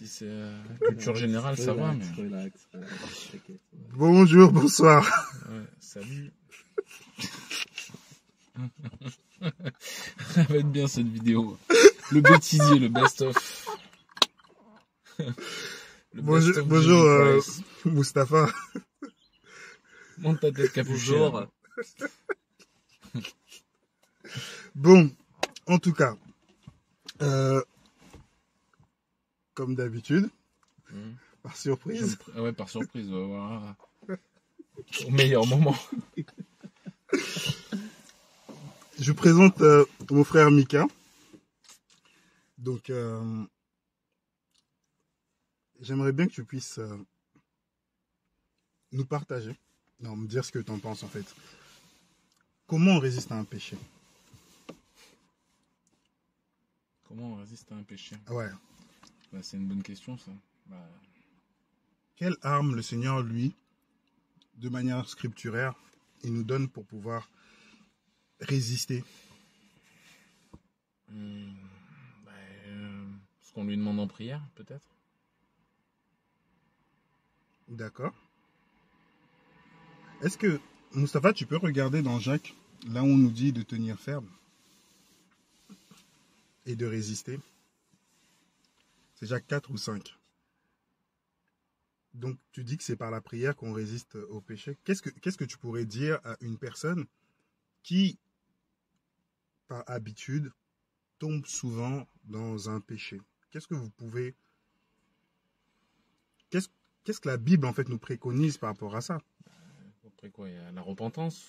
Si c'est culture générale, ça va. Mais... Relax. Bonjour, bonsoir. Ouais, salut. Ça va être bien cette vidéo. Le bêtisier, le best-of. Bonjour, Mustapha. Monte ta tête capuchée. Bonjour. Bon, en tout cas, comme d'habitude, par surprise. Ouais, par surprise, voilà. Au meilleur moment. Je présente mon frère Mika. Donc, j'aimerais bien que tu puisses nous partager, non, me dire ce que tu en penses en fait. Comment on résiste à un péché? Comment on résiste à un péché? Ouais. Bah, c'est une bonne question, ça. Bah... Quelle arme le Seigneur, lui, de manière scripturaire, il nous donne pour pouvoir résister? Ce qu'on lui demande en prière, peut-être. D'accord. Est-ce que, Mustapha, tu peux regarder dans Jacques, là où on nous dit de tenir ferme et de résister? C'est Jacques 4 ou 5. Donc, tu dis que c'est par la prière qu'on résiste au péché. Qu'est-ce que tu pourrais dire à une personne qui, par habitude, tombe souvent dans un péché? Qu'est-ce que vous pouvez... Qu'est-ce que la Bible, en fait, nous préconise par rapport à ça? Après quoi, il y a la repentance.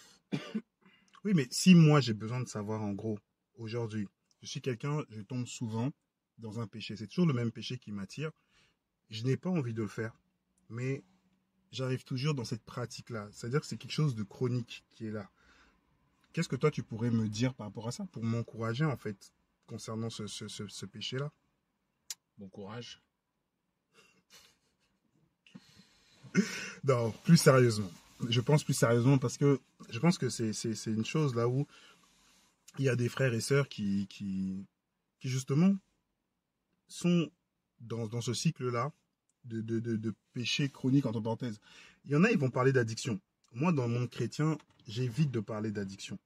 Oui, mais si moi, j'ai besoin de savoir, en gros, aujourd'hui, je suis quelqu'un, je tombe souvent dans un péché. C'est toujours le même péché qui m'attire. Je n'ai pas envie de le faire, mais j'arrive toujours dans cette pratique-là. C'est-à-dire que c'est quelque chose de chronique qui est là. Qu'est-ce que toi, tu pourrais me dire par rapport à ça, pour m'encourager, en fait, concernant ce péché-là? Bon courage. Non, plus sérieusement. Je pense plus sérieusement parce que je pense que c'est une chose là où il y a des frères et sœurs qui justement sont dans ce cycle-là de péché chronique, entre parenthèses. Il y en a, ils vont parler d'addiction. Moi, dans le monde chrétien, j'évite de parler d'addiction.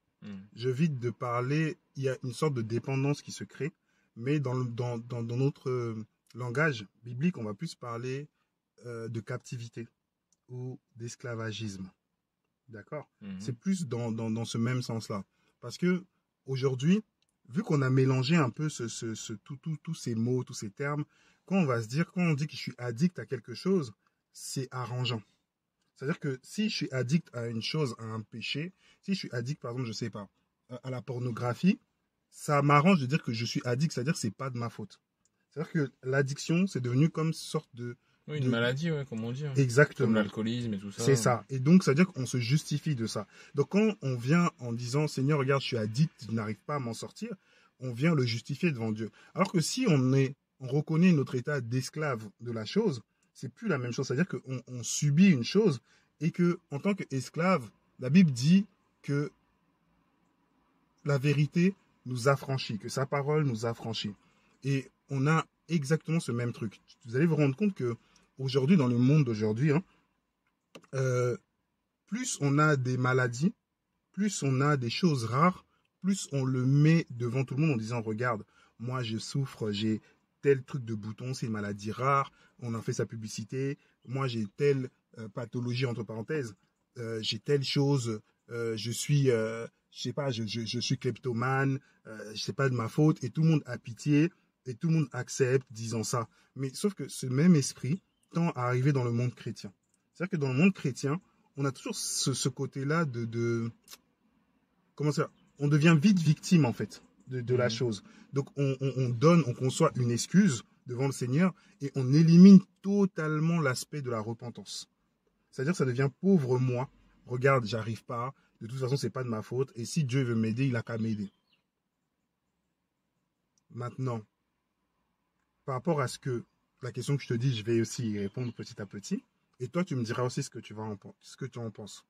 J'évite de parler, il y a une sorte de dépendance qui se crée, mais dans notre langage biblique, on va plus parler de captivité ou d'esclavagisme. D'accord? C'est plus dans ce même sens-là. Parce que aujourd'hui, vu qu'on a mélangé un peu tous ces mots, tous ces termes, quand on dit que je suis addict à quelque chose, c'est arrangeant. C'est-à-dire que si je suis addict à une chose, à un péché, si je suis addict, par exemple, je sais pas, à la pornographie, ça m'arrange de dire que je suis addict, c'est-à-dire que c'est pas de ma faute. C'est-à-dire que l'addiction, c'est devenu comme une sorte de... Oui, une maladie, ouais, comme on dit. Hein. Exactement. Comme l'alcoolisme et tout ça. C'est ça. Et donc, ça veut dire qu'on se justifie de ça. Donc, quand on vient en disant, Seigneur, regarde, je suis addict, je n'arrive pas à m'en sortir, on vient le justifier devant Dieu. Alors que si on reconnaît notre état d'esclave de la chose, c'est plus la même chose. C'est-à-dire qu'on subit une chose et que, en tant qu'esclave, la Bible dit que la vérité nous affranchit, que sa parole nous affranchit. Et on a exactement ce même truc. Vous allez vous rendre compte que aujourd'hui, dans le monde d'aujourd'hui, plus on a des maladies, plus on a des choses rares, plus on le met devant tout le monde en disant, regarde, moi je souffre, j'ai tel truc de bouton, c'est une maladie rare, on en fait sa publicité, moi j'ai telle pathologie, entre parenthèses, j'ai telle chose, je suis, je sais pas, je suis kleptomane, c'est pas de ma faute, et tout le monde a pitié, et tout le monde accepte disant ça. Mais sauf que ce même esprit tend à arriver dans le monde chrétien. C'est-à-dire que dans le monde chrétien, on a toujours ce côté-là comment ça, on devient vite victime en fait de la chose. Donc on conçoit une excuse devant le Seigneur et on élimine totalement l'aspect de la repentance. C'est-à-dire que ça devient pauvre moi. Regarde, j'arrive pas. De toute façon, c'est pas de ma faute. Et si Dieu veut m'aider, il a qu'à m'aider. Maintenant, par rapport à la question que je te dis, je vais aussi y répondre petit à petit. Et toi, tu me diras aussi ce que tu en penses.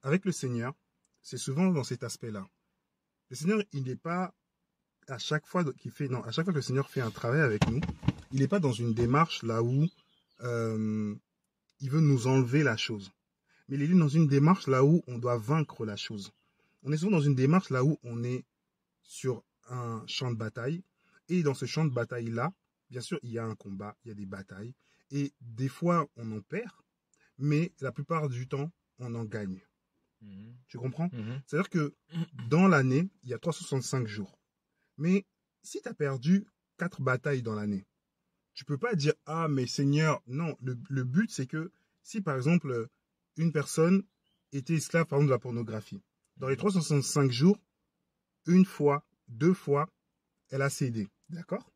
Avec le Seigneur, c'est souvent dans cet aspect-là. Le Seigneur, il n'est pas à chaque fois à chaque fois que le Seigneur fait un travail avec nous, il n'est pas dans une démarche là où il veut nous enlever la chose. Mais il est dans une démarche là où on doit vaincre la chose. On est souvent dans une démarche là où on est sur un champ de bataille. Et dans ce champ de bataille-là, bien sûr, il y a un combat, il y a des batailles. Et des fois, on en perd, mais la plupart du temps, on en gagne. Tu comprends? C'est-à-dire que dans l'année, il y a 365 jours. Mais si tu as perdu 4 batailles dans l'année, tu peux pas dire, ah, mais Seigneur, non. Le but, c'est que si, par exemple, une personne était esclave, par exemple, de la pornographie, dans les 365 jours, une fois, 2 fois, elle a cédé. D'accord?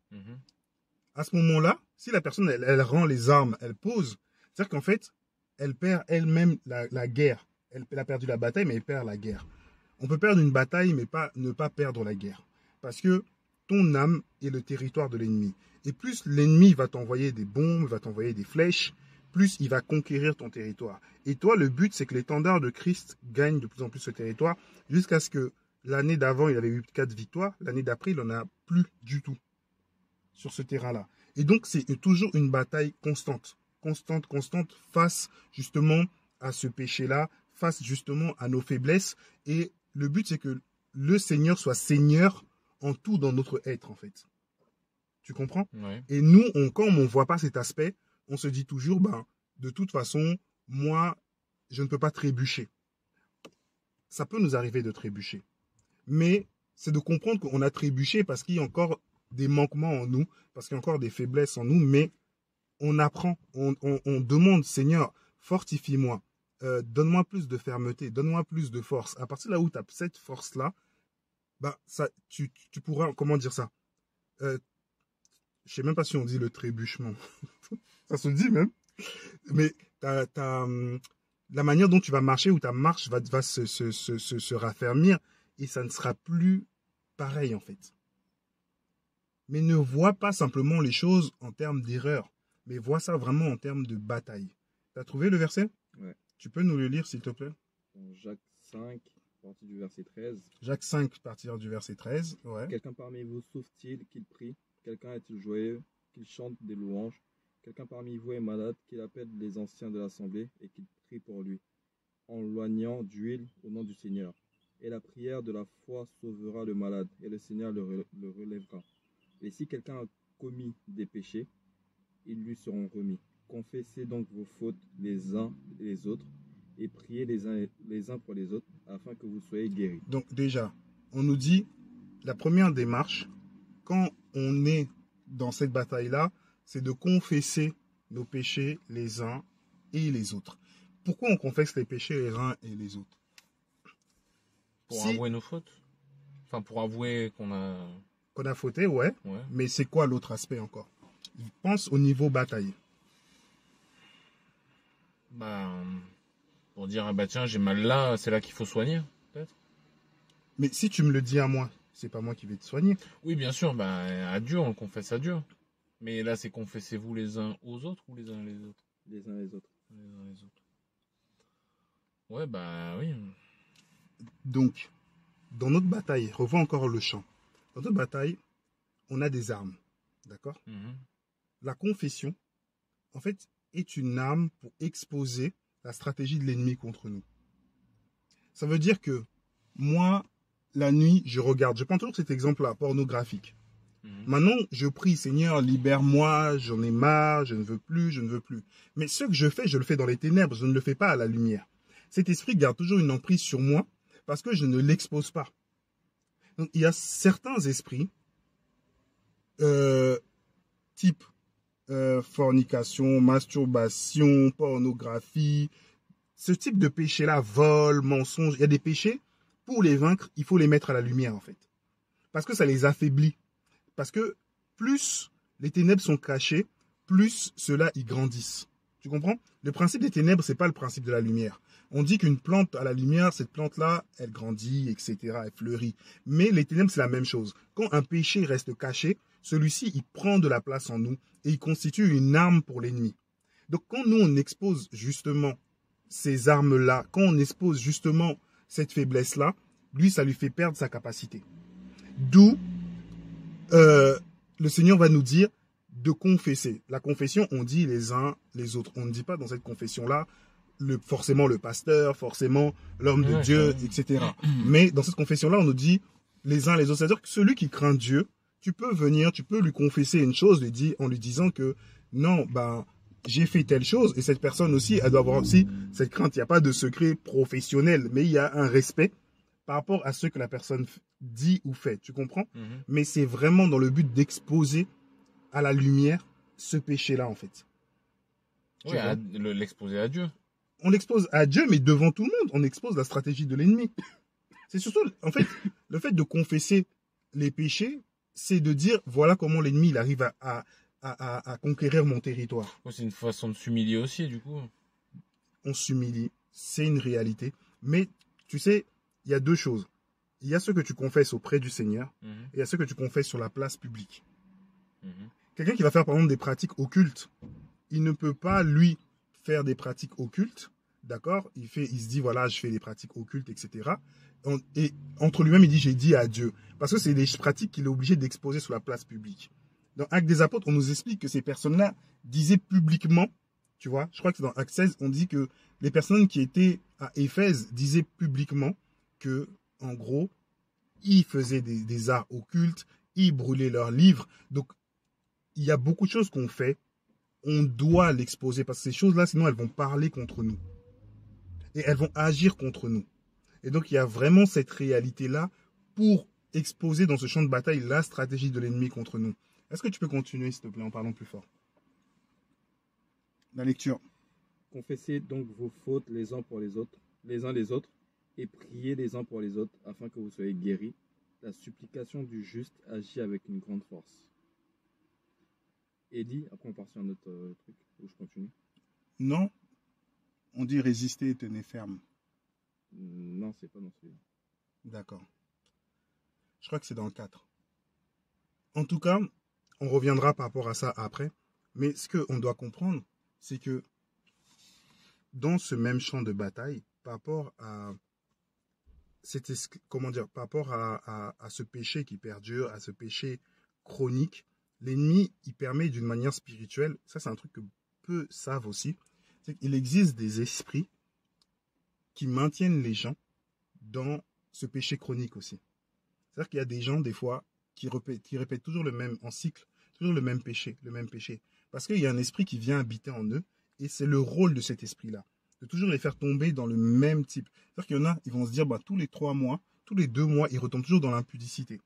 À ce moment-là, si la personne, elle rend les armes, elle pose, c'est-à-dire qu'en fait, elle perd elle-même la guerre. Elle a perdu la bataille, mais elle perd la guerre. On peut perdre une bataille, mais ne pas perdre la guerre. Parce que ton âme est le territoire de l'ennemi. Et plus l'ennemi va t'envoyer des bombes, va t'envoyer des flèches, plus il va conquérir ton territoire. Et toi, le but, c'est que l'étendard de Christ gagne de plus en plus ce territoire, jusqu'à ce que l'année d'avant, il avait eu 4 victoires. L'année d'après, il n'en a plus du tout sur ce terrain-là. Et donc, c'est toujours une bataille constante. Constante, face justement à ce péché-là, face justement à nos faiblesses. Et le but, c'est que le Seigneur soit Seigneur en tout dans notre être, en fait. Tu comprends? Ouais. Et nous, quand on ne voit pas cet aspect, on se dit toujours, de toute façon, moi, je ne peux pas trébucher. Ça peut nous arriver de trébucher. Mais c'est de comprendre qu'on a trébuché parce qu'il y a encore des manquements en nous, parce qu'il y a encore des faiblesses en nous, mais on apprend, on demande, Seigneur, fortifie-moi, donne-moi plus de fermeté, donne-moi plus de force. À partir de là où tu as cette force-là, tu pourras, comment dire ça? Je ne sais même pas si on dit le trébuchement. Ça se dit même. Mais la manière dont tu vas marcher ou ta marche va se raffermir et ça ne sera plus pareil en fait. Mais ne vois pas simplement les choses en termes d'erreur, mais vois ça vraiment en termes de bataille. Tu as trouvé le verset? Ouais. Tu peux nous le lire s'il te plaît? Dans Jacques 5, partie du verset 13. Jacques 5, partir du verset 13. Ouais. Quelqu'un parmi vous souffre-t-il qu'il prie? Quelqu'un est-il joyeux qu'il chante des louanges? Quelqu'un parmi vous est malade, qu'il appelle les anciens de l'assemblée et qu'il prie pour lui, en loignant d'huile au nom du Seigneur. Et la prière de la foi sauvera le malade, et le Seigneur le relèvera. Et si quelqu'un a commis des péchés, ils lui seront remis. Confessez donc vos fautes les uns et les autres, et priez les uns pour les autres, afin que vous soyez guéris. Donc déjà, on nous dit, la première démarche, quand on est dans cette bataille-là, c'est de confesser nos péchés les uns et les autres. Pourquoi on confesse les péchés les uns et les autres? Pour avouer nos fautes. Enfin, pour avouer qu'on a fauté, ouais. Mais c'est quoi l'autre aspect encore? Pense au niveau bataille. Pour dire, tiens, j'ai mal là, c'est là qu'il faut soigner, peut-être. Mais si tu me le dis à moi, c'est pas moi qui vais te soigner. Oui, bien sûr, à Dieu, on le confesse à Dieu. Mais là, c'est confessez-vous les uns aux autres ou les uns les autres? Les uns les autres. Les uns les autres. Ouais, oui. Donc, dans notre bataille, revois encore le champ. Dans notre bataille, on a des armes. D'accord? La confession, en fait, est une arme pour exposer la stratégie de l'ennemi contre nous. Ça veut dire que moi, la nuit, je regarde. Je prends toujours cet exemple-là, pornographique. Maintenant, je prie, Seigneur, libère-moi, j'en ai marre, je ne veux plus. Mais ce que je fais, je le fais dans les ténèbres, je ne le fais pas à la lumière. Cet esprit garde toujours une emprise sur moi parce que je ne l'expose pas. Donc, il y a certains esprits, type fornication, masturbation, pornographie, ce type de péché-là, vol, mensonge, il y a des péchés, pour les vaincre, il faut les mettre à la lumière en fait. Parce que ça les affaiblit. Parce que plus les ténèbres sont cachées, plus ceux-là y grandissent. Tu comprends? Le principe des ténèbres, c'est pas le principe de la lumière. On dit qu'une plante à la lumière, cette plante-là, elle grandit, etc., elle fleurit. Mais les ténèbres, c'est la même chose. Quand un péché reste caché, celui-ci, il prend de la place en nous et il constitue une arme pour l'ennemi. Donc quand nous, on expose justement ces armes-là, quand on expose justement cette faiblesse-là, lui, ça lui fait perdre sa capacité. D'où le Seigneur va nous dire de confesser. La confession, on dit les uns les autres. On ne dit pas dans cette confession-là forcément le pasteur, forcément l'homme de Dieu, etc. Mais dans cette confession-là, on nous dit les uns les autres. C'est-à-dire que celui qui craint Dieu, tu peux venir, tu peux lui confesser une chose, en lui disant que non, j'ai fait telle chose, et cette personne aussi, elle doit avoir aussi cette crainte. Il n'y a pas de secret professionnel, mais il y a un respect par rapport à ce que la personne dit ou fait. Tu comprends? Mais c'est vraiment dans le but d'exposer à la lumière ce péché-là, en fait. Oui, l'exposer à Dieu. On l'expose à Dieu, mais devant tout le monde, on expose la stratégie de l'ennemi. C'est surtout, en fait, le fait de confesser les péchés, c'est de dire, voilà comment l'ennemi il arrive à conquérir mon territoire. C'est une façon de s'humilier aussi, du coup. On s'humilie, c'est une réalité. Mais, tu sais, il y a deux choses. Il y a ce que tu confesses auprès du Seigneur, et il y a ce que tu confesses sur la place publique. Quelqu'un qui va faire, par exemple, des pratiques occultes, il ne peut pas, lui, faire des pratiques occultes, d'accord? Il se dit, voilà, je fais des pratiques occultes, etc. Et entre lui-même, il dit, j'ai dit à Dieu. Parce que c'est des pratiques qu'il est obligé d'exposer sur la place publique. Dans Actes des Apôtres, on nous explique que ces personnes-là disaient publiquement, tu vois, je crois que c'est dans Actes 16, on dit que les personnes qui étaient à Éphèse disaient publiquement que, en gros, ils faisaient des arts occultes, ils brûlaient leurs livres. Donc, il y a beaucoup de choses qu'on fait. On doit l'exposer parce que ces choses-là, sinon, elles vont parler contre nous. Et elles vont agir contre nous. Et donc, il y a vraiment cette réalité-là pour exposer dans ce champ de bataille la stratégie de l'ennemi contre nous. Est-ce que tu peux continuer, s'il te plaît, en parlant plus fort? La lecture. Confessez donc vos fautes les uns les autres, et priez les uns pour les autres, afin que vous soyez guéris. La supplication du juste agit avec une grande force. Eddie, après on part sur un autre truc, où je continue. Non, on dit résister et tenez ferme. Non, c'est pas dans celui-là. D'accord. Je crois que c'est dans le 4. En tout cas, on reviendra par rapport à ça après. Mais ce qu'on doit comprendre, c'est que dans ce même champ de bataille, par rapport à par rapport à ce péché qui perdure, à ce péché chronique, l'ennemi, il permet d'une manière spirituelle, ça c'est un truc que peu savent aussi, c'est qu'il existe des esprits qui maintiennent les gens dans ce péché chronique aussi. C'est-à-dire qu'il y a des gens, des fois, qui répètent toujours le même, en cycle, toujours le même péché. Parce qu'il y a un esprit qui vient habiter en eux, et c'est le rôle de cet esprit-là, de toujours les faire tomber dans le même type. C'est-à-dire qu'il y en a, ils vont se dire, tous les 3 mois, tous les 2 mois, ils retombent toujours dans l'impudicité.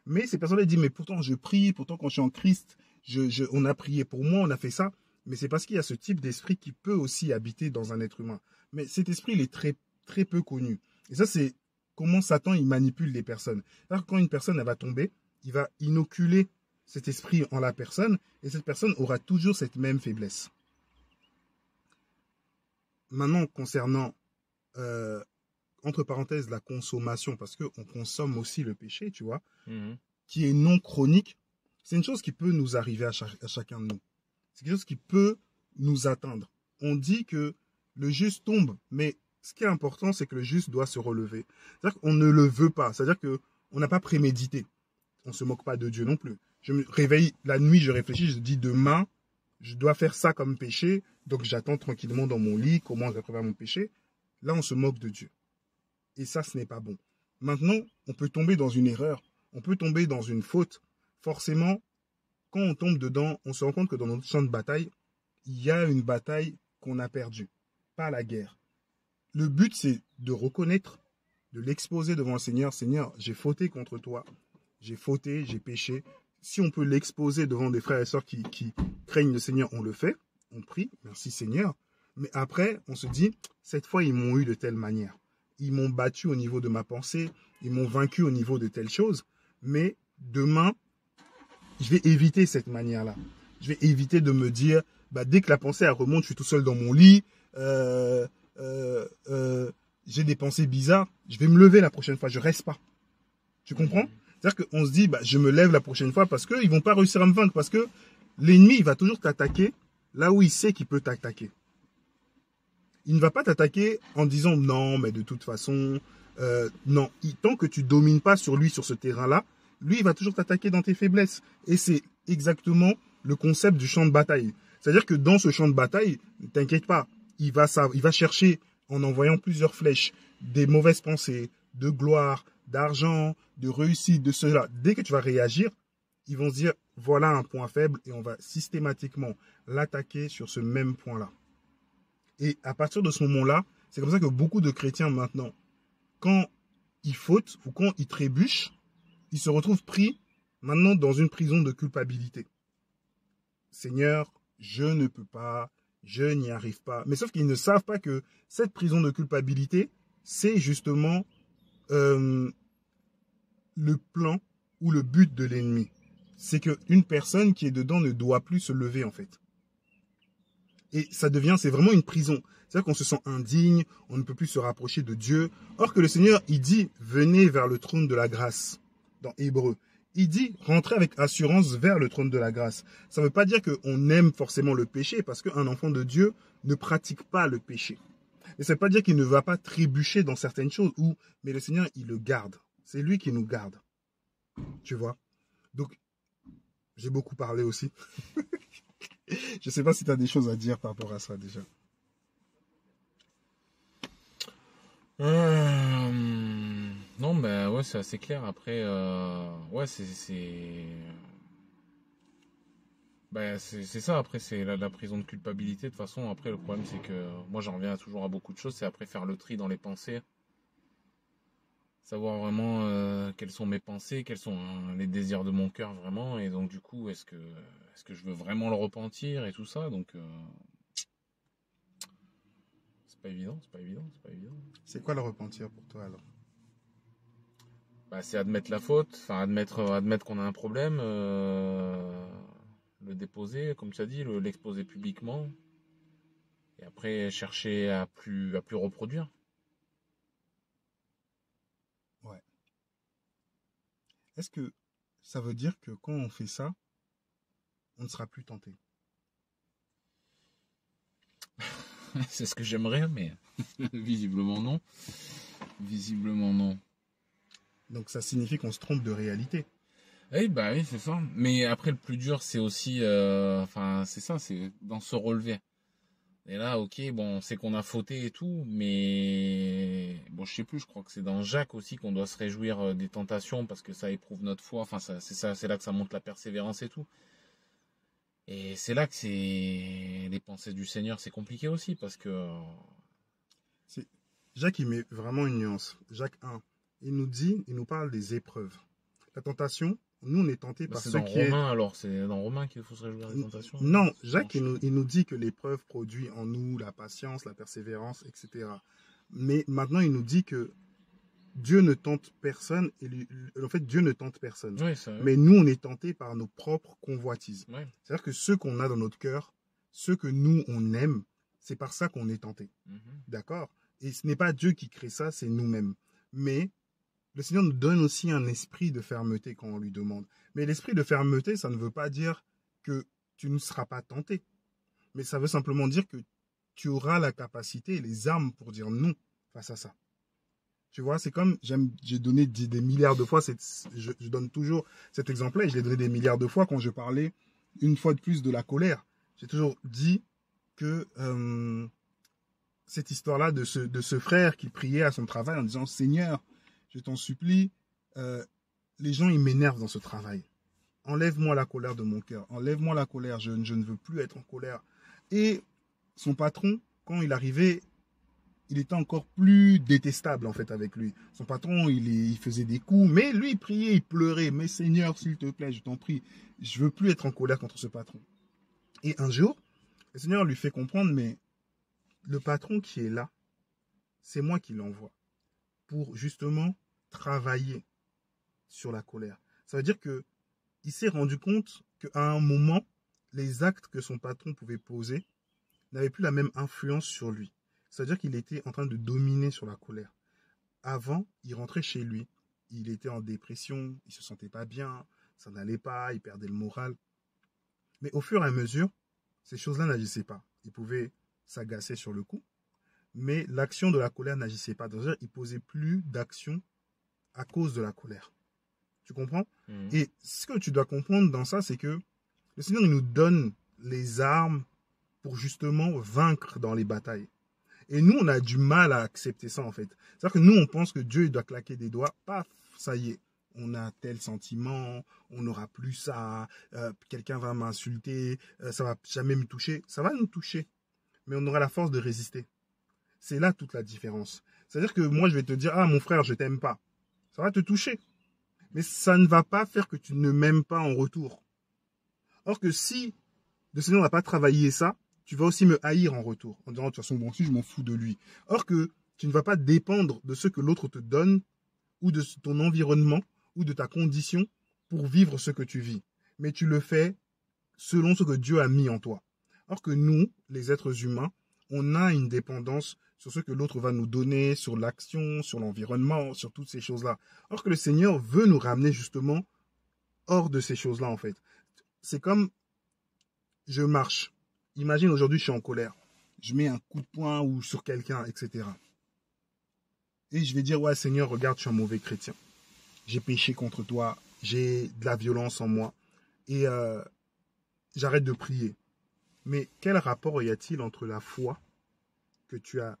Mais ces personnes-là disent, mais pourtant je prie, pourtant quand je suis en Christ, on a prié pour moi, on a fait ça. Mais c'est parce qu'il y a ce type d'esprit qui peut aussi habiter dans un être humain. Mais cet esprit, il est très, très peu connu. Et ça, c'est comment Satan, il manipule les personnes. Alors, quand une personne, elle va tomber, il va inoculer cet esprit en la personne, et cette personne aura toujours cette même faiblesse. Maintenant, concernant, entre parenthèses, la consommation, parce qu'on consomme aussi le péché, tu vois, qui est non chronique, c'est une chose qui peut nous arriver à chacun de nous. C'est quelque chose qui peut nous atteindre. On dit que le juste tombe, mais ce qui est important, c'est que le juste doit se relever. C'est-à-dire qu'on ne le veut pas. C'est-à-dire qu'on n'a pas prémédité. On ne se moque pas de Dieu non plus. Je me réveille la nuit, je réfléchis, je dis demain, je dois faire ça comme péché, donc j'attends tranquillement dans mon lit, comment je vais préparer mon péché. Là, on se moque de Dieu. Et ça, ce n'est pas bon. Maintenant, on peut tomber dans une erreur, on peut tomber dans une faute. Forcément, quand on tombe dedans, on se rend compte que dans notre champ de bataille, il y a une bataille qu'on a perdue, pas la guerre. Le but, c'est de reconnaître, de l'exposer devant le Seigneur. Seigneur, j'ai fauté contre toi, j'ai fauté, j'ai péché. Si on peut l'exposer devant des frères et sœurs qui craignent le Seigneur, on le fait, on prie, merci Seigneur. Mais après, on se dit, cette fois, ils m'ont eu de telle manière. Ils m'ont battu au niveau de ma pensée, ils m'ont vaincu au niveau de telle chose. Mais demain, je vais éviter cette manière-là. Je vais éviter de me dire, dès que la pensée elle remonte, je suis tout seul dans mon lit, j'ai des pensées bizarres, je vais me lever la prochaine fois, je reste pas. Tu comprends? C'est-à-dire qu'on se dit, je me lève la prochaine fois parce qu'ils ne vont pas réussir à me vaincre, parce que l'ennemi, il va toujours t'attaquer là où il sait qu'il peut t'attaquer. Il ne va pas t'attaquer en disant, non, mais de toute façon, non. Tant que tu ne domines pas sur lui, sur ce terrain-là, lui, il va toujours t'attaquer dans tes faiblesses. Et c'est exactement le concept du champ de bataille. C'est-à-dire que dans ce champ de bataille, ne t'inquiète pas, il va chercher, en envoyant plusieurs flèches, des mauvaises pensées, de gloire, d'argent, de réussite, de cela. Dès que tu vas réagir, ils vont se dire, voilà un point faible et on va systématiquement l'attaquer sur ce même point-là. Et à partir de ce moment-là, c'est comme ça que beaucoup de chrétiens maintenant, quand ils fautent ou quand ils trébuchent, ils se retrouvent pris maintenant dans une prison de culpabilité. Seigneur, je ne peux pas, je n'y arrive pas. Mais sauf qu'ils ne savent pas que cette prison de culpabilité, c'est justement le plan ou le but de l'ennemi. C'est qu'une personne qui est dedans ne doit plus se lever en fait. Et ça devient, c'est vraiment une prison. C'est-à-dire qu'on se sent indigne, on ne peut plus se rapprocher de Dieu. Or que le Seigneur, il dit, venez vers le trône de la grâce, dans Hébreu. Il dit, rentrez avec assurance vers le trône de la grâce. Ça ne veut pas dire qu'on aime forcément le péché, parce qu'un enfant de Dieu ne pratique pas le péché. Et ça ne veut pas dire qu'il ne va pas trébucher dans certaines choses, mais le Seigneur, il le garde. C'est lui qui nous garde. Tu vois? Donc, j'ai beaucoup parlé aussi. Je ne sais pas si tu as des choses à dire par rapport à ça déjà. Non, ben ouais, c'est assez clair. Après, ouais, c'est ça. Après, c'est la prison de culpabilité. De toute façon, après, le problème, c'est que moi, j'en reviens toujours à beaucoup de choses. C'est après faire le tri dans les pensées. Savoir vraiment quelles sont mes pensées, quels sont les désirs de mon cœur vraiment. Et donc, du coup, est-ce que je veux vraiment le repentir et tout ça. Donc, c'est pas évident. C'est quoi le repentir pour toi alors? Bah, c'est admettre la faute, enfin admettre qu'on a un problème, le déposer, comme tu as dit, l'exposer publiquement, et après chercher à plus reproduire. Ouais. Est-ce que ça veut dire que quand on fait ça, on ne sera plus tenté? C'est ce que j'aimerais, mais visiblement non. Visiblement non. Donc ça signifie qu'on se trompe de réalité. Eh bah oui, c'est ça. Mais après, le plus dur, c'est aussi, c'est ça, c'est d'en se relever. Et là, ok, bon, on sait qu'on a fauté et tout, mais bon, je sais plus, je crois que c'est dans Jacques aussi qu'on doit se réjouir des tentations parce que ça éprouve notre foi. Enfin, c'est là que ça montre la persévérance et tout. Et c'est là que c'est les pensées du Seigneur, c'est compliqué aussi parce que Jacques, il met vraiment une nuance. Jacques 1, il nous parle des épreuves. La tentation, nous, on est tentés par c'est ce dans qui est... Romains alors, c'est dans Romains qu'il faut se réjouir des tentations. Non, Jacques, il nous dit que l'épreuve produit en nous la patience, la persévérance, etc. Mais maintenant, il nous dit que Dieu ne tente personne. En fait, Dieu ne tente personne. Oui, ça, oui. Mais nous, on est tentés par nos propres convoitises. Ouais. C'est-à-dire que ceux qu'on a dans notre cœur, ceux que nous, on aime, c'est par ça qu'on est tenté. D'accord? Et ce n'est pas Dieu qui crée ça, c'est nous-mêmes. Mais le Seigneur nous donne aussi un esprit de fermeté quand on lui demande. Mais l'esprit de fermeté, ça ne veut pas dire que tu ne seras pas tenté. Mais ça veut simplement dire que tu auras la capacité et les armes pour dire non face à ça. Tu vois, c'est comme, j'ai donné des milliards de fois, je donne toujours cet exemple-là, et je l'ai donné des milliards de fois quand je parlais une fois de plus de la colère. J'ai toujours dit que cette histoire-là de ce frère qui priait à son travail en disant « Seigneur, je t'en supplie, les gens, ils m'énervent dans ce travail. Enlève-moi la colère de mon cœur. Enlève-moi la colère. Je ne veux plus être en colère. » Et son patron, quand il arrivait, il était encore plus détestable en fait avec lui. Son patron, il faisait des coups, mais lui, il priait, il pleurait. « Mais Seigneur, s'il te plaît, je t'en prie, je veux plus être en colère contre ce patron. » Et un jour, le Seigneur lui fait comprendre, mais le patron qui est là, c'est moi qui l'envoie pour justement travailler sur la colère. Ça veut dire que il s'est rendu compte qu'à un moment, les actes que son patron pouvait poser n'avaient plus la même influence sur lui. C'est-à-dire qu'il était en train de dominer sur la colère. Avant, il rentrait chez lui, il était en dépression, il se sentait pas bien, ça n'allait pas, il perdait le moral. Mais au fur et à mesure, ces choses-là n'agissaient pas. Il pouvait s'agacer sur le coup, mais l'action de la colère n'agissait pas. C'est-à-dire qu'il ne posait plus d'action à cause de la colère. Tu comprends? Et ce que tu dois comprendre dans ça, c'est que Le Seigneur, il nous donne les armes pour justement vaincre dans les batailles. Et nous, on a du mal à accepter ça, en fait. C'est-à-dire que nous, on pense que Dieu, il doit claquer des doigts. Paf, ça y est. On a tel sentiment, on n'aura plus ça, quelqu'un va m'insulter, ça va jamais me toucher. Ça va nous toucher, mais on aura la force de résister. C'est là toute la différence. C'est-à-dire que moi, je vais te dire, ah, mon frère, je t'aime pas. Ça va te toucher. Mais ça ne va pas faire que tu ne m'aimes pas en retour. Or que si le Seigneur n'a pas travaillé ça, tu vas aussi me haïr en retour. En disant, de toute façon, bon, si je m'en fous de lui. Or que tu ne vas pas dépendre de ce que l'autre te donne, ou de ton environnement, ou de ta condition, pour vivre ce que tu vis. Mais tu le fais selon ce que Dieu a mis en toi. Or que nous, les êtres humains, on a une dépendance sur ce que l'autre va nous donner, sur l'action, sur l'environnement, sur toutes ces choses-là. Or que le Seigneur veut nous ramener justement hors de ces choses-là, en fait. C'est comme, je marche. Imagine aujourd'hui, je suis en colère. Je mets un coup de poing ou sur quelqu'un, etc. Et je vais dire, ouais, Seigneur, regarde, je suis un mauvais chrétien. J'ai péché contre toi, j'ai de la violence en moi. Et j'arrête de prier. Mais quel rapport y a-t-il entre la foi que tu as,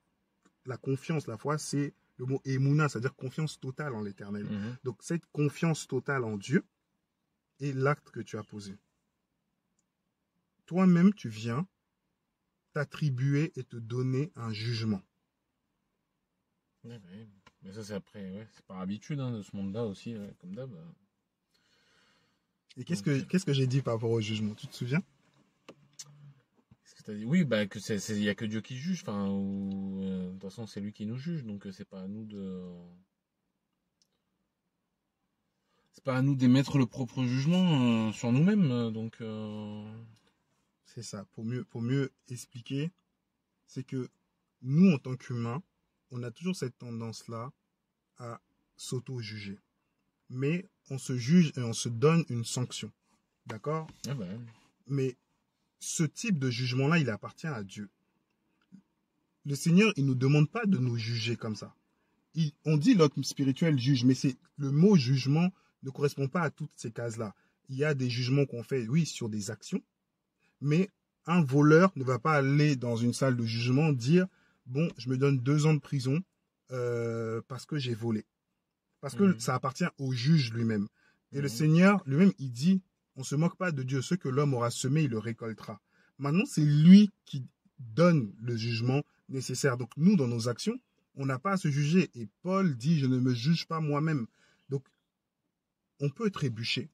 la confiance, la foi, c'est le mot émouna, c'est-à-dire confiance totale en l'éternel. Donc cette confiance totale en Dieu et l'acte que tu as posé. Toi-même, tu viens t'attribuer et te donner un jugement. Ouais. Mais ça, c'est après, ouais, c'est par habitude de ce monde-là aussi, ouais, comme d'hab. Et qu'est-ce que j'ai dit par rapport au jugement? Tu te souviens? Qu'est-ce que t'as dit? Oui, bah, que il y a que Dieu qui juge, enfin, ou, de toute façon, c'est lui qui nous juge, donc c'est pas à nous de. C'est pas à nous d'émettre le propre jugement sur nous-mêmes, donc. C'est ça. Pour mieux expliquer, c'est que nous, en tant qu'humains, on a toujours cette tendance-là à s'auto-juger. Mais on se juge et on se donne une sanction. D'accord? Ah bah. Mais ce type de jugement-là, il appartient à Dieu. Le Seigneur, il ne nous demande pas de nous juger comme ça. On dit l'homme spirituel juge, mais le mot jugement ne correspond pas à toutes ces cases-là. Il y a des jugements qu'on fait, oui, sur des actions, mais un voleur ne va pas aller dans une salle de jugement dire « Bon, je me donne 2 ans de prison parce que j'ai volé. » Parce que ça appartient au juge lui-même. Et le Seigneur lui-même, il dit « On ne se moque pas de Dieu. Ce que l'homme aura semé, il le récoltera. » Maintenant, c'est lui qui donne le jugement nécessaire. Donc nous, dans nos actions, on n'a pas à se juger. Et Paul dit « Je ne me juge pas moi-même. » Donc, on peut trébucher.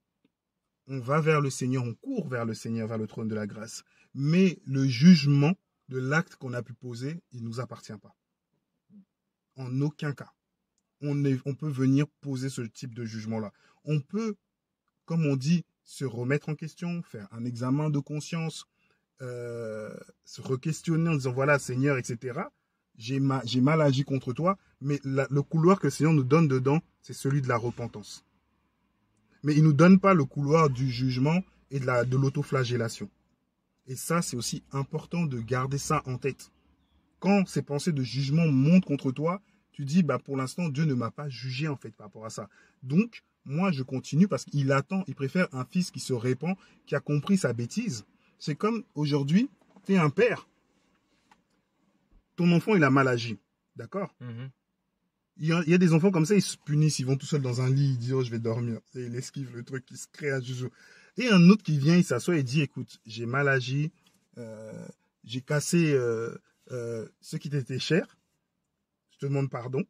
On va vers le Seigneur, on court vers le Seigneur, vers le trône de la grâce. Mais le jugement de l'acte qu'on a pu poser, il ne nous appartient pas. En aucun cas. On peut venir poser ce type de jugement-là. On peut, comme on dit, se remettre en question, faire un examen de conscience, se re-questionner en disant, voilà, Seigneur, etc. J'ai mal agi contre toi, mais le couloir que le Seigneur nous donne dedans, c'est celui de la repentance. Mais il ne nous donne pas le couloir du jugement et de l'autoflagellation. Et ça, c'est aussi important de garder ça en tête. Quand ces pensées de jugement montent contre toi, tu dis, bah, pour l'instant, Dieu ne m'a pas jugé en fait par rapport à ça. Donc, moi, je continue parce qu'il attend, il préfère un fils qui se répand, qui a compris sa bêtise. C'est comme aujourd'hui, tu es un père. Ton enfant, il a mal agi. D'accord? Il y a des enfants comme ça, ils se punissent, ils vont tout seuls dans un lit, ils disent, oh, je vais dormir. Et ils esquivent le truc, ils se créent un joujou. Et un autre qui vient, il s'assoit et dit, écoute, j'ai mal agi, j'ai cassé ce qui t'était cher, je te demande pardon,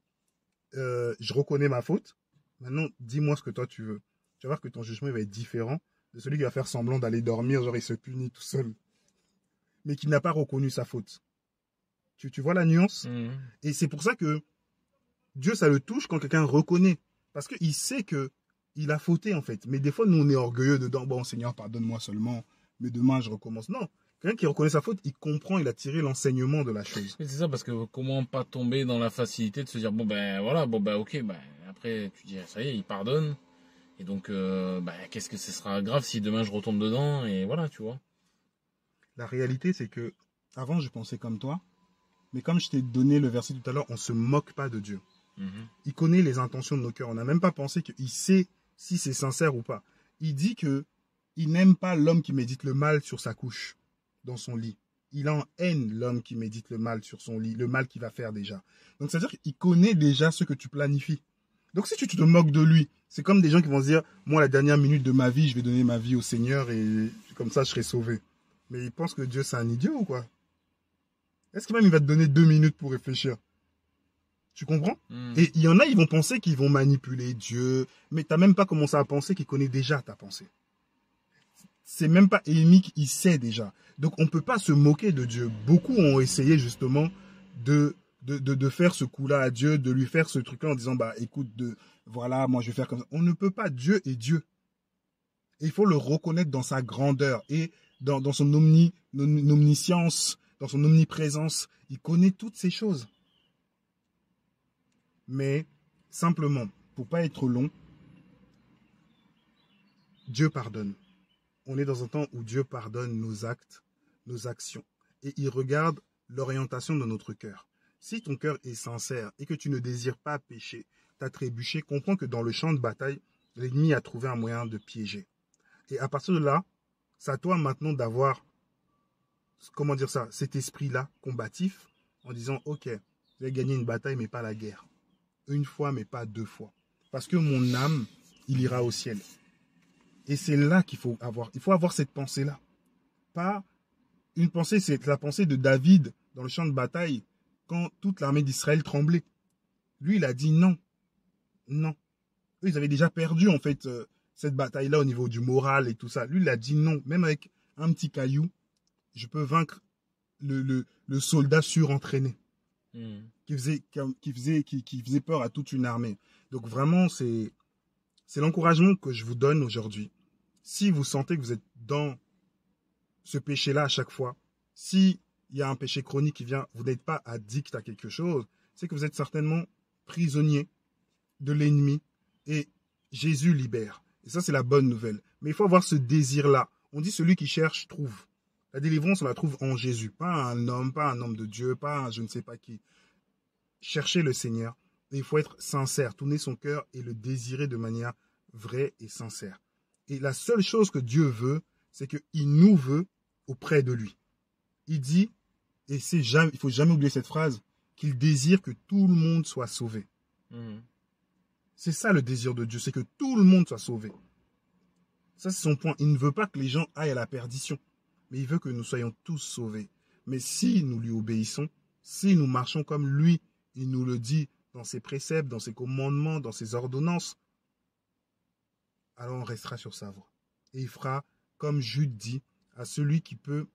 je reconnais ma faute, maintenant, dis-moi ce que toi tu veux. Tu vas voir que ton jugement il va être différent de celui qui va faire semblant d'aller dormir, genre il se punit tout seul, mais qui n'a pas reconnu sa faute. Tu vois la nuance? Et c'est pour ça que Dieu, ça le touche quand quelqu'un reconnaît. Parce qu'il sait qu'il a fauté, en fait. Mais des fois, nous, on est orgueilleux dedans. Bon, Seigneur, pardonne-moi seulement. Mais demain, je recommence. Non. Quelqu'un qui reconnaît sa faute, il comprend, il a tiré l'enseignement de la chose. C'est ça, parce que comment pas tomber dans la facilité de se dire, bon, ben voilà, bon, ben ok, ben après, tu dis, ça y est, il pardonne. Et donc, qu'est-ce que ce sera grave si demain je retombe dedans? Et voilà, tu vois. La réalité, c'est que avant, je pensais comme toi. Mais comme je t'ai donné le verset tout à l'heure, on ne se moque pas de Dieu. Il connaît les intentions de nos cœurs. On n'a même pas pensé qu'il sait si c'est sincère ou pas. Il dit que Il n'aime pas l'homme qui médite le mal sur sa couche, dans son lit. Il en haine l'homme qui médite le mal sur son lit, le mal qu'il va faire déjà. Donc, c'est-à-dire qu'il connaît déjà ce que tu planifies. Donc, si tu te moques de lui, c'est comme des gens qui vont se dire, moi, la dernière minute de ma vie, je vais donner ma vie au Seigneur et comme ça, je serai sauvé. Mais ils pensent que Dieu, c'est un idiot ou quoi? Est-ce que même il va te donner 2 minutes pour réfléchir? Tu comprends? Et il y en a, ils vont penser qu'ils vont manipuler Dieu, mais tu n'as même pas commencé à penser qu'il connaît déjà ta pensée. C'est même pas émique, il sait déjà. Donc on ne peut pas se moquer de Dieu. Beaucoup ont essayé justement de faire ce coup-là à Dieu, de lui faire ce truc-là en disant, bah écoute, voilà, moi je vais faire comme ça. On ne peut pas, Dieu est Dieu. Et il faut le reconnaître dans sa grandeur et dans son omniscience, dans son omniprésence. Il connaît toutes ces choses. Mais simplement, pour pas être long, Dieu pardonne. On est dans un temps où Dieu pardonne nos actes, nos actions. Et il regarde l'orientation de notre cœur. Si ton cœur est sincère et que tu ne désires pas pécher, t'as trébuché, comprends que dans le champ de bataille, l'ennemi a trouvé un moyen de piéger. Et à partir de là, c'est à toi maintenant d'avoir, comment dire ça, cet esprit-là combatif en disant, ok, je vais gagner une bataille mais pas la guerre. Une fois mais pas 2 fois. Parce que mon âme, il ira au ciel. Et c'est là qu'il faut avoir. Il faut avoir cette pensée-là. Pas une pensée, c'est la pensée de David dans le champ de bataille quand toute l'armée d'Israël tremblait. Lui, il a dit non. Non. Eux, ils avaient déjà perdu, en fait, cette bataille-là au niveau du moral et tout ça. Lui, il a dit non. Même avec un petit caillou, je peux vaincre le soldat surentraîné qui faisait peur à toute une armée. Donc vraiment, c'est l'encouragement que je vous donne aujourd'hui. Si vous sentez que vous êtes dans ce péché-là à chaque fois, s'il y a un péché chronique qui vient, vous n'êtes pas addict à quelque chose, c'est que vous êtes certainement prisonnier de l'ennemi et Jésus libère. Et ça, c'est la bonne nouvelle. Mais il faut avoir ce désir-là. On dit celui qui cherche, trouve. La délivrance, on la trouve en Jésus. Pas un homme de Dieu, pas un je ne sais pas qui. Cherchez le Seigneur. Et il faut être sincère, tourner son cœur et le désirer de manière vraie et sincère. Et la seule chose que Dieu veut, c'est qu'il nous veut auprès de lui. Il dit, et il ne faut jamais oublier cette phrase, qu'il désire que tout le monde soit sauvé. C'est ça le désir de Dieu, c'est que tout le monde soit sauvé. Ça, c'est son point. Il ne veut pas que les gens aillent à la perdition, mais il veut que nous soyons tous sauvés. Mais si nous lui obéissons, si nous marchons comme lui, il nous le dit dans ses préceptes, dans ses commandements, dans ses ordonnances, alors on restera sur sa voie. Et il fera, comme Jude dit, à celui qui peut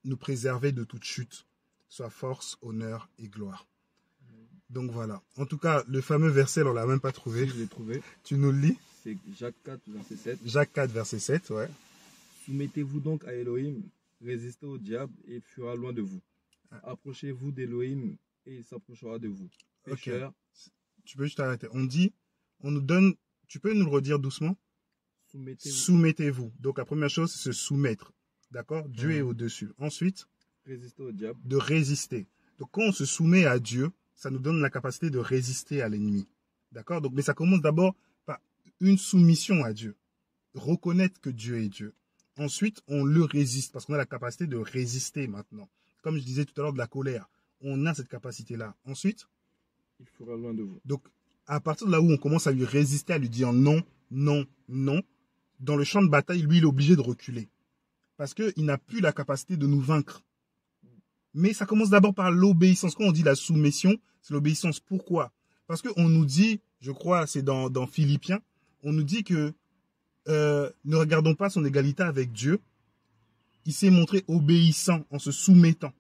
nous préserver de toute chute, soit force, honneur et gloire. Donc voilà. En tout cas, le fameux verset, on ne l'a même pas trouvé. Je l'ai trouvé. Tu nous le lis? C'est Jacques 4, verset 7. Jacques 4, verset 7, ouais. Soumettez-vous donc à Elohim, résistez au diable et il fuira loin de vous. Approchez-vous d'Elohim et il s'approchera de vous. Pécheurs. Okay. Tu peux juste arrêter. On nous donne, tu peux nous le redire doucement? Soumettez-vous. Donc la première chose, c'est se soumettre. D'accord? Dieu est au-dessus. Ensuite, résister au diable. De résister. Donc quand on se soumet à Dieu, ça nous donne la capacité de résister à l'ennemi. D'accord? Donc, mais ça commence d'abord par une soumission à Dieu. Reconnaître que Dieu est Dieu. Ensuite, on le résiste parce qu'on a la capacité de résister maintenant. Comme je disais tout à l'heure de la colère, on a cette capacité-là. Ensuite, il fera loin de vous. Donc, à partir de là où on commence à lui résister, à lui dire non, non, non, dans le champ de bataille, lui, il est obligé de reculer. Parce qu'il n'a plus la capacité de nous vaincre. Mais ça commence d'abord par l'obéissance. Quand on dit la soumission, c'est l'obéissance. Pourquoi? Parce qu'on nous dit, je crois, c'est dans Philippiens, on nous dit que ne regardons pas son égalité avec Dieu. Il s'est montré obéissant en se soumettant.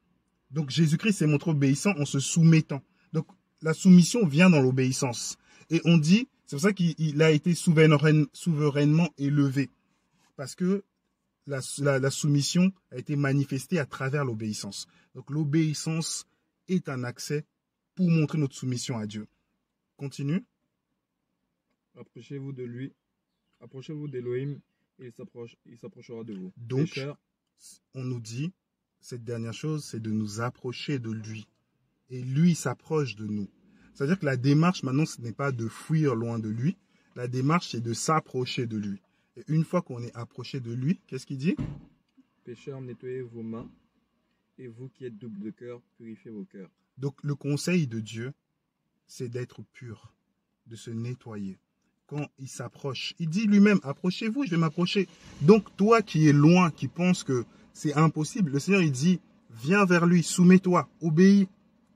Donc Jésus-Christ s'est montré obéissant en se soumettant. Donc la soumission vient dans l'obéissance. Et on dit, c'est pour ça qu'il a été souverainement élevé. Parce que la soumission a été manifestée à travers l'obéissance. Donc l'obéissance est un accès pour montrer notre soumission à Dieu. Continue. Approchez-vous de lui. Approchez-vous d'Elohim et il s'approchera de vous. Donc, Pécheurs. On nous dit, cette dernière chose, c'est de nous approcher de lui. Et lui s'approche de nous. C'est-à-dire que la démarche, maintenant, ce n'est pas de fuir loin de lui. La démarche, c'est de s'approcher de lui. Et une fois qu'on est approché de lui, qu'est-ce qu'il dit? Pécheurs, nettoyez vos mains, et vous qui êtes double de cœur, purifiez vos cœurs. Donc le conseil de Dieu, c'est d'être pur, de se nettoyer. Quand il s'approche, il dit lui-même, approchez-vous, je vais m'approcher. Donc toi qui es loin, qui penses que c'est impossible, le Seigneur il dit, viens vers lui, soumets-toi, obéis.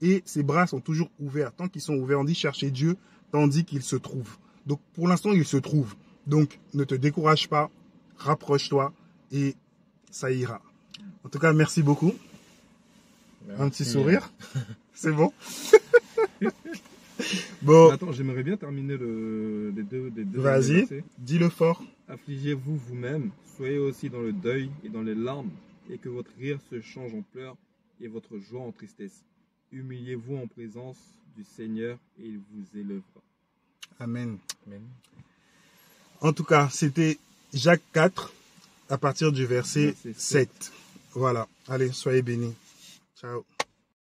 Et ses bras sont toujours ouverts. Tant qu'ils sont ouverts, on dit chercher Dieu, tandis qu'il se trouve. Donc pour l'instant, il se trouve. Donc ne te décourage pas, rapproche-toi et ça ira. En tout cas, merci beaucoup. Merci. Un petit sourire. C'est bon. Bon, Attends, j'aimerais bien terminer les deux vas-y, versets. dis-le fort. Affligez-vous vous-même, soyez aussi dans le deuil et dans les larmes, et que votre rire se change en pleurs et votre joie en tristesse. Humiliez-vous en présence du Seigneur et il vous élèvera. Amen. Amen. En tout cas, c'était Jacques 4 à partir du verset Verset 7. Voilà. Allez, soyez bénis. Ciao.